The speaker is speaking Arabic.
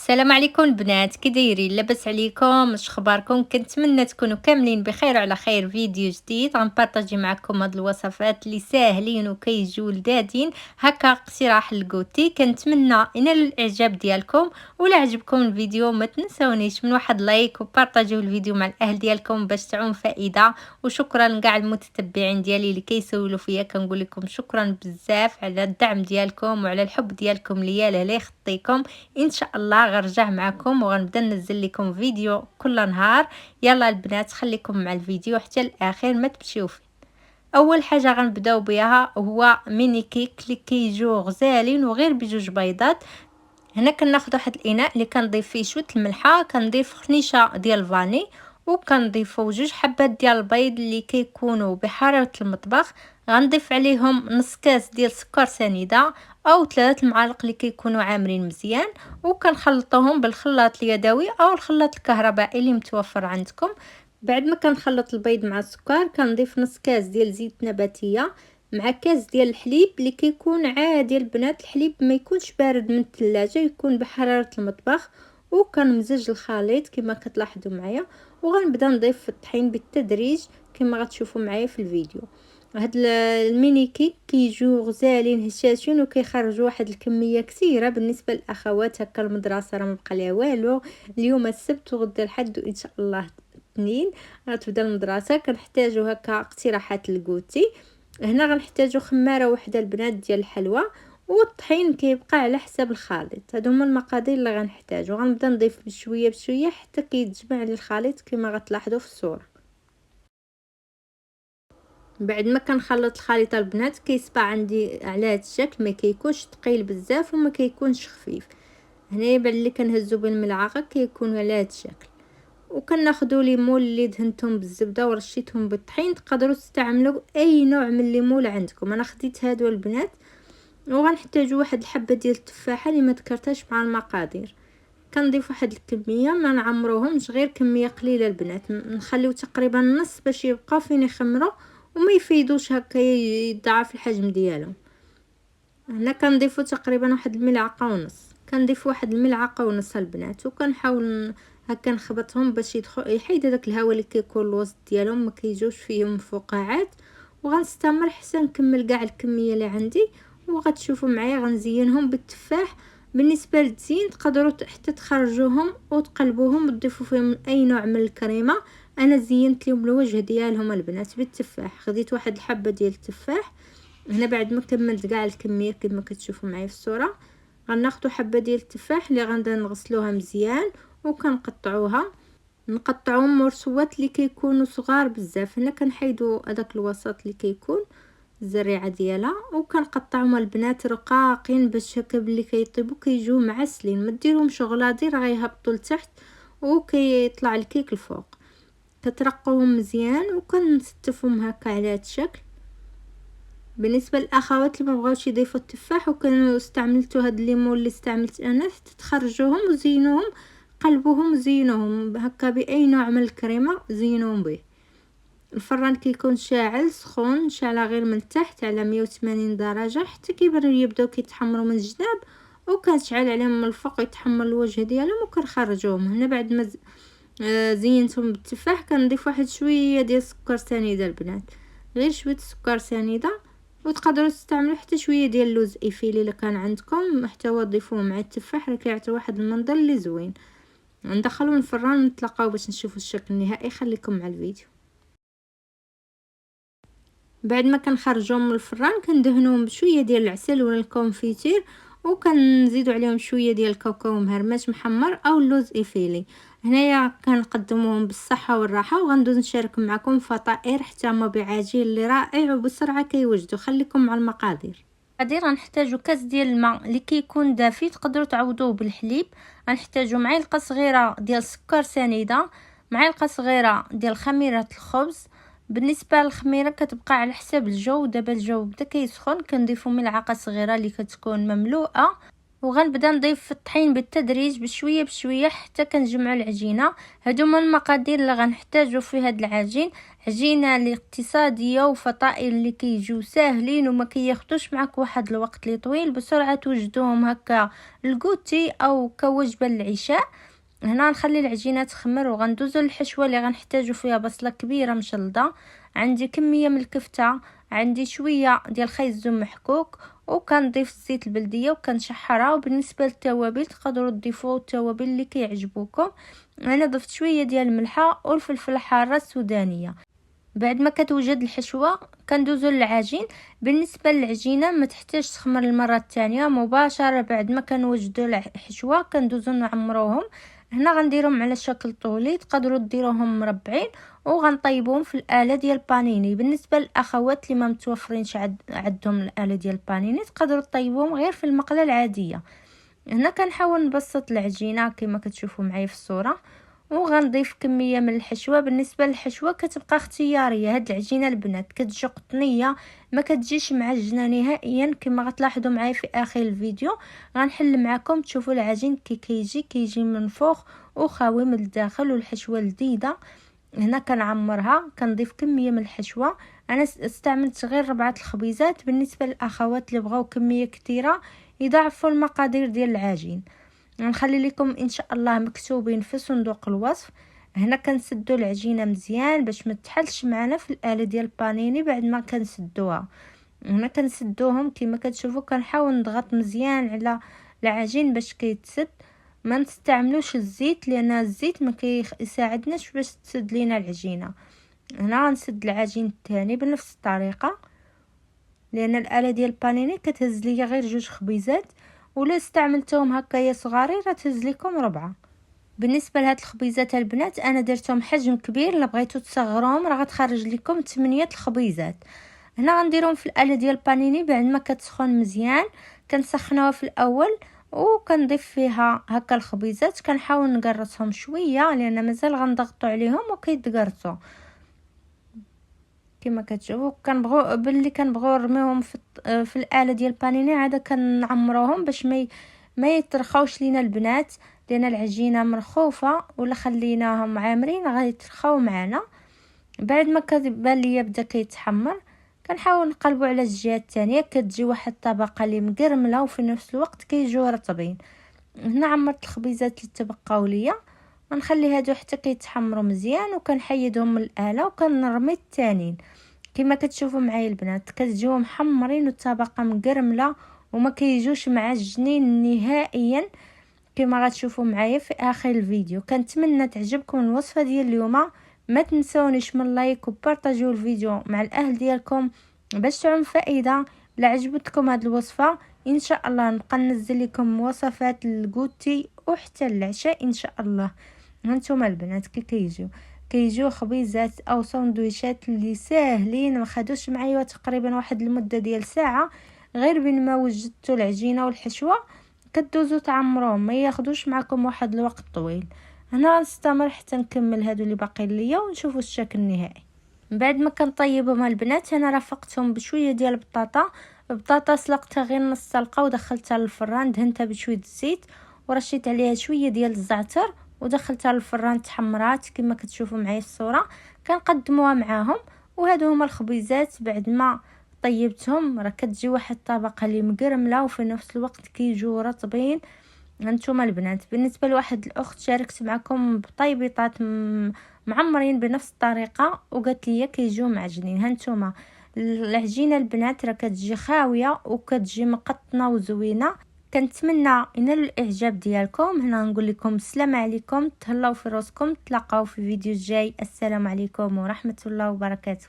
السلام عليكم البنات، كي دايرين؟ لاباس عليكم؟ اش اخباركم؟ كنتمنى تكونوا كاملين بخير وعلى خير. فيديو جديد غنبارطاجي معكم هاد الوصفات اللي ساهلين وكيجيو لذاذين هكا، اقتراح للكوتي. كنتمنى ينال الاعجاب ديالكم، ولا عجبكم الفيديو ما تنسونيش من واحد لايك وبارطاجيو الفيديو مع الاهل ديالكم باش تعم فائده. وشكرا لكاع المتتبعين ديالي اللي كيسولوا فيا، كنقول لكم شكرا بزاف على الدعم ديالكم وعلى الحب ديالكم ليا، لا يخطيكم. ان شاء الله غنرجع معكم وغنبدا ننزل لكم فيديو كل نهار. يلا البنات خليكم مع الفيديو حتى الاخير، ما تمشيو فيه. اول حاجه غنبداو بها هو ميني كيك اللي كيجيو غزالين وغير بجوج بيضات. هنا كناخذ واحد الاناء اللي كنضيف فيه شويه الملحه، كنضيف خنيشه ديال الفاني، وكنضيفوا جوج حبات ديال البيض اللي كيكونوا بحراره المطبخ. غنضيف عليهم نص كاس ديال سكر سنيده او 3 معالق اللي كيكونوا عامرين مزيان، وكنخلطوهم بالخلاط اليدوي او الخلاط الكهربائي اللي متوفر عندكم. بعد ما كنخلط البيض مع السكر كنضيف نص كاس ديال زيت نباتيه مع كاس ديال الحليب اللي كيكون عادي البنات، الحليب ما يكونش بارد من الثلاجه، يكون بحراره المطبخ. وكنمزج الخليط كما كتلاحظوا معايا، وغنبدا نضيف الطحين بالتدريج كما غتشوفوا معايا في الفيديو. هاد الميني كيك كيجيو غزالين هشاشين وكيخرجوا واحد الكميه كثيره بالنسبه للاخوات. هكا المدرسه راه مبقى ليها والو، اليوم السبت وغدا الحد وان شاء الله الاثنين غتبدا المدرسه. كنحتاجوا هكا اقتراحات الكوتي. هنا غنحتاجو خماره وحده البنات ديال الحلوى، والطحين كيبقى على حساب الخليط. هادو هما المقادير اللي غنحتاجو. غنبدا نضيف بشويه بشويه حتى كيتجمع لي الخليط كما غتلاحظوا في الصوره. بعد ما كنخلط الخليط البنات كيصبح عندي على هذا الشكل، ما كيكونش ثقيل بزاف وما كيكونش خفيف. هنايا بعد اللي كنهزو بالملعقه كيكون على هذا الشكل. وكناخذوا ليمون اللي دهنتهم بالزبده ورشيتهم بالطحين. تقدروا تستعملوا اي نوع من الليمون عندكم، انا خديت هادو البنات. وغنحتاجوا واحد الحبه ديال التفاحه اللي ما ذكرتهاش مع المقادير. كنضيف واحد الكميه، ما نعمروهمش، غير كميه قليله البنات، نخليو تقريبا نص باش يبقى فين يخمروا وما يفيدوش هكا يضاعف الحجم ديالهم. هنا كنضيفوا تقريبا واحد الملعقه ونص، كنضيف واحد الملعقه ونص البنات، وكنحاول هكا نخبطهم باش يحيد داك الهواء اللي كيكون الوسط ديالهم، ما كيجوش فيهم فقاعات. وغنستمر حتى نكمل كاع الكميه اللي عندي. وغتشوفوا معايا غنزينهم بالتفاح. بالنسبه للتزيين تقدروا حتى تخرجوهم وتقلبوهم وتضيفوا فيهم اي نوع من الكريمه. انا زينت لهم الوجه ديالهم البنات بالتفاح، خديت واحد الحبه ديال التفاح. هنا بعد ما كملت كاع الكميه كما كتشوفوا معايا في الصوره، غناخذوا حبه ديال التفاح اللي غنبدا نغسلوها مزيان وكنقطعوها. نقطعوهم مرسوات اللي كيكونوا صغار بزاف. هنا كنحيدوا هذاك الوسط اللي كيكون الزريعه ديالها، وكنقطعهم البنات رقاقين باش هكا باللي كيطيبوا كيجيو معسلين. ما ديروهمش غلاظي راه يهبطوا لتحت وكيطلع الكيك الفوق. كترقوهم مزيان وكنستفهم هكا على هذا الشكل. بالنسبه للاخوات اللي ما بغاوش يضيفوا التفاح وكانوا استعملتوا هاد الليمون اللي استعملت انا، تخرجوهم وزينوهم، قلبوهم وزينوهم هكا باي نوع من الكريمه زينوهم به. الفران كيكون شاعل سخون، شاعله غير من تحت على 180 درجه حتى يبداو كيتحمروا من الجناب، وكنشعل عليهم من الفوق يتحمر الوجه ديالهم. وكنخرجوهم هنا بعد ما زينتهم بالتفاح. كنضيف واحد شويه ديال سكر سنيده البنات، غير شويه سكر سنيده. وتقدروا تستعملوا حتى شويه ديال اللوز ايفيلي الا كان عندكم، حتى هو ضيفوه مع التفاح راه كيعطي واحد المنظر اللي زوين. ندخلوا الفران ونتلاقاو باش نشوفوا الشكل النهائي. خليكم مع الفيديو. بعد ما كنخرجوهم من الفران كندهنوهم بشويه ديال العسل ولا الكونفيتير، وكنزيدوا عليهم شويه ديال الكاوكاو مهرمش محمر او اللوز ايفيلي. هنايا كنقدموهم بالصحه والراحه، وغندوز نشارك معكم فطائر حتى هما بعجين اللي رائع وبسرعه كيوجدوا. خليكم مع المقادير. غنحتاجو كاس ديال الماء اللي كيكون دافي، تقدروا تعوضوه بالحليب. غنحتاجو معلقه صغيره ديال سكر سنيده، معلقه صغيره ديال خميره الخبز. بالنسبه للخميره كتبقى على حساب الجو. دابا الجو بدا كيسخن، كنضيفوا ملعقه صغيره اللي كتكون مملوءه، وغنبدا نضيف الطحين بالتدريج بشويه بشويه حتى كنجمعوا العجينه. هادو هما المقادير اللي غنحتاجو في هاد العجين. عجينه الاقتصاديه وفطائر اللي كيجيو ساهلين وما كياخذوش معك واحد الوقت اللي طويل، بسرعه توجدوهم هكا الكوتي او كوجبه للعشاء. هنا نخلي العجينه تخمر وغندوزو للحشوه اللي غنحتاجو فيها بصله كبيره مشلضه، عندي كميه من الكفته، عندي شويه ديال خيز زوم محكوك، وكنضيف الزيت البلديه وكنشحرها. وبالنسبه للتوابل تقدروا تضيفوا التوابل اللي كيعجبوكم. انا ضفت شويه ديال الملحه والفلفل الحاره السودانيه. بعد ما كتوجد الحشوه كندوزو للعجين. بالنسبه للعجينه ما تحتاج تخمر المره الثانيه، مباشره بعد ما كنوجدوا الحشوه كندوزو نعمروهم. هنا غنديرهم على شكل طولي، تقدروا ديروهم مربعين، وغنطيبهم في الاله ديال البانيني. بالنسبه للاخوات اللي ما متوفرينش عندهم الاله ديال البانيني تقدروا طيبوهم غير في المقله العاديه. هنا كنحاول نبسط العجينه كما كتشوفوا معايا في الصوره، وغنضيف كميه من الحشوه. بالنسبه للحشوه كتبقى اختياريه. هاد العجينه البنات كتجي قطنيه، ما كتجيش معجنه نهائيا كما غتلاحظوا معايا في اخر الفيديو. غنحل معكم تشوفوا العجين كيجي منفوخ وخاوي من الداخل والحشوه لذيذه. هنا كنعمرها، كنضيف كميه من الحشوه. انا استعملت غير 4 الخبيزات. بالنسبه للاخوات اللي بغاو كميه كثيره يضاعفوا المقادير ديال العجين. نخلي لكم ان شاء الله مكتوبين في صندوق الوصف. هنا كنسدوا العجينه مزيان باش ما تحلش معنا في الاله ديال البانيني. بعد ما كنسدوها هنا كنسدوهم كما كتشوفوا، كنحاول نضغط مزيان على العجين باش كيتسد. ما نستعملوش الزيت لان الزيت ما كيساعدناش باش تسد لينا العجينه. هنا غنسد العجين الثاني بنفس الطريقه، لان الاله ديال البانيني كتهز ليا غير 2 خبيزات، ولا استعملتهم هكايا صغارين راه تهز لكم 4. بالنسبه لهاد الخبيزات البنات انا درتهم حجم كبير، الا بغيتو تصغروهم راه غتخرج لكم 8 الخبيزات. هنا غنديرهم في الاله ديال البانيني بعد ما كتسخن مزيان. كنسخنوها في الاول وكنضيف فيها هكا الخبيزات. كنحاول نقرصهم شويه لان مازال غنضغطوا عليهم وكيتقرصوا كما كتشوفوا. كنبغوا نرميهم في الاله ديال البانيني عاده كنعمروهم باش ما يترخاوش لينا البنات، لان العجينه مرخوفه ولا خليناهم عامرين غيترخاو معنا. بعد ما كتبان ليا بدا كيتحمر كنحاول نقلبوا على الجهه الثانيه، كتجي واحد الطبقه اللي مقرمله وفي نفس الوقت كيجيو رطبين. هنا عمرت الخبيزات اللي تبقاو ليا، ونخلي هادو حتى كيتحمروا مزيان وكنحيدهم من الاله وكنرمي الثانيين. كما كتشوفوا معايا البنات كتجيو محمرين والطبقه مقرمله وما كيجوش معجنين نهائيا كما غتشوفوا معايا في اخر الفيديو. كنتمنى تعجبكم الوصفه ديال اليوم. ما تنسونيش من لايك وبارطاجيو الفيديو مع الاهل ديالكم باش تعم فائده. لا عجبتكم هذه الوصفه ان شاء الله نبقى ننزل لكم وصفات الكوتي وحتى العشاء ان شاء الله. هانتوما البنات كيجيو خبيزات او ساندويشات اللي ساهلين، ما خدوش معايا تقريبا واحد المده ديال ساعه. غير بين ما وجدتوا العجينه والحشوه كدوزو تعمروهم، ما ياخدوش معكم واحد الوقت طويل. هنا غنستمر حتى نكمل هادو اللي باقي ليا ونشوفوا الشكل النهائي. بعد ما كنطيبهم البنات انا رافقتهم بشويه ديال البطاطا سلقتها غير نص سلقه ودخلتها للفران، دهنتها بشويه الزيت ورشيت عليها شويه ديال الزعتر ودخلتها للفران تحمرات كما كتشوفوا معايا الصوره. كنقدموها معاهم. وهادو هما الخبيزات بعد ما طيبتهم راه كتجي واحد الطبقه اللي مقرمله وفي نفس الوقت كيجوا رطبين. هانتوما البنات. بالنسبه لواحد الاخت شاركت معكم بطيبيطات معمرين بنفس الطريقه وقالت لي كيجيو معجنين. هانتوما العجينه البنات راه كتجي خاويه وكتجي مقطنه وزوينه. كنتمنى ينال الاعجاب ديالكم. هنا نقول لكم السلام عليكم، تهلاو في راسكم، تلاقاو في فيديو جاي. السلام عليكم ورحمه الله وبركاته.